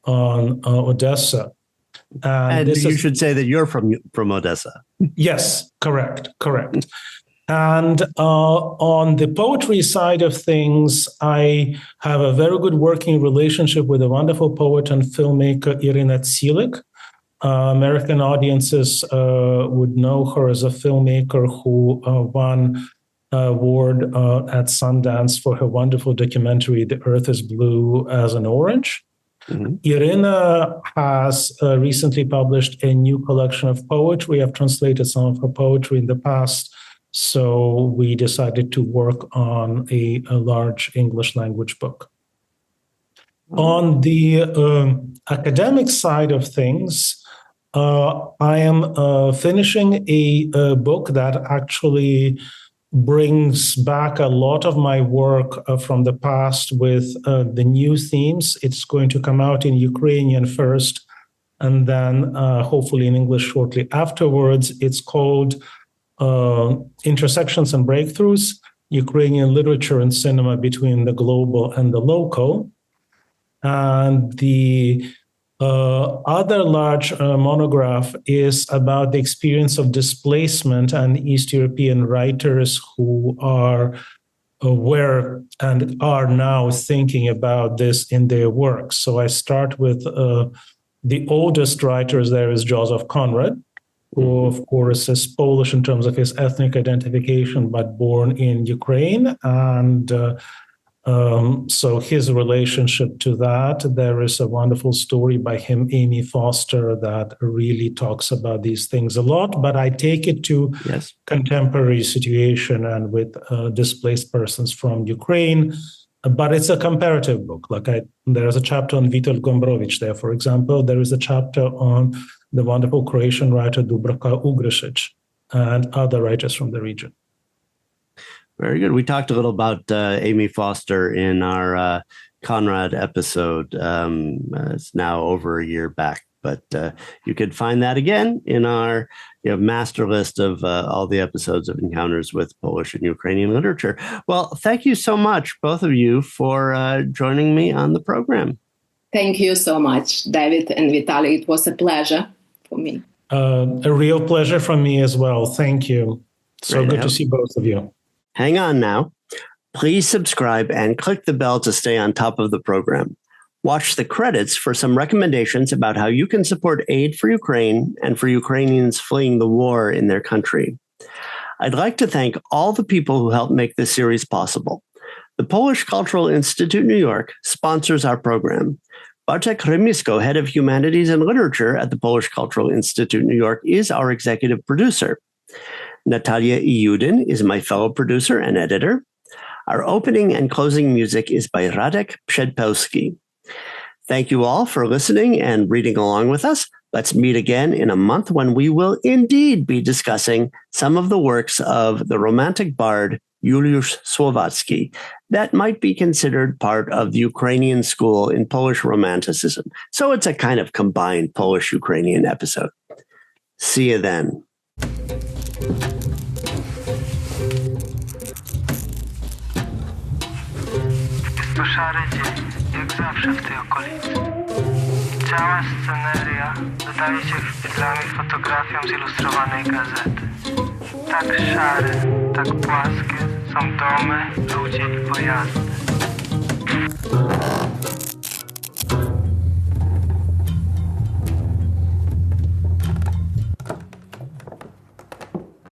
on Odessa. And you should say that you're from Odessa. Yes, correct. And on the poetry side of things, I have a very good working relationship with a wonderful poet and filmmaker, Irina Tsilik. American audiences would know her as a filmmaker who won an award at Sundance for her wonderful documentary, The Earth is Blue as an Orange. Irina has recently published a new collection of poetry. I've translated some of her poetry in the past, so we decided to work on a large English language book. On the academic side of things, I am finishing a book that actually brings back a lot of my work from the past with the new themes. It's going to come out in Ukrainian first, and then hopefully in English shortly afterwards. It's called Intersections and Breakthroughs, Ukrainian Literature and Cinema Between the Global and the Local. And the other large monograph is about the experience of displacement and East European writers who are aware and are now thinking about this in their work. So I start with the oldest writers there is Joseph Conrad, who of course is Polish in terms of his ethnic identification, but born in Ukraine. And so his relationship to that, there is a wonderful story by him, Amy Foster, that really talks about these things a lot, but I take it to contemporary situation and with displaced persons from Ukraine. But it's a comparative book. There's a chapter on Witold Gombrowicz there, for example. There is a chapter on the wonderful Croatian writer Dubravka Ugrešić and other writers from the region. Very good. We talked a little about Amy Foster in our Conrad episode. It's now over a year back, but you could find that again in our master list of all the episodes of Encounters with Polish and Ukrainian Literature. Well, thank you so much, both of you, for joining me on the program. Thank you so much, David and Vitaly. It was a pleasure for me. A real pleasure from me as well. Thank you. So good to see both of you. Hang on now. Please subscribe and click the bell to stay on top of the program. Watch the credits for some recommendations about how you can support aid for Ukraine and for Ukrainians fleeing the war in their country. I'd like to thank all the people who helped make this series possible. The Polish Cultural Institute New York sponsors our program. Bartek Remisko, head of Humanities and Literature at the Polish Cultural Institute New York, is our executive producer. Natalia Iudin is my fellow producer and editor. Our opening and closing music is by Radek Przedpełski. Thank you all for listening and reading along with us. Let's meet again in a month when we will indeed be discussing some of the works of the Romantic bard Juliusz Słowacki that might be considered part of the Ukrainian school in Polish Romanticism. So it's a kind of combined Polish-Ukrainian episode. See you then. Jest to szary dzień, jak zawsze w tej okolicy. Cała sceneria wydaje się chwilami fotografią z ilustrowanej gazety. Tak szare, tak płaskie są domy, ludzie i pojazdy.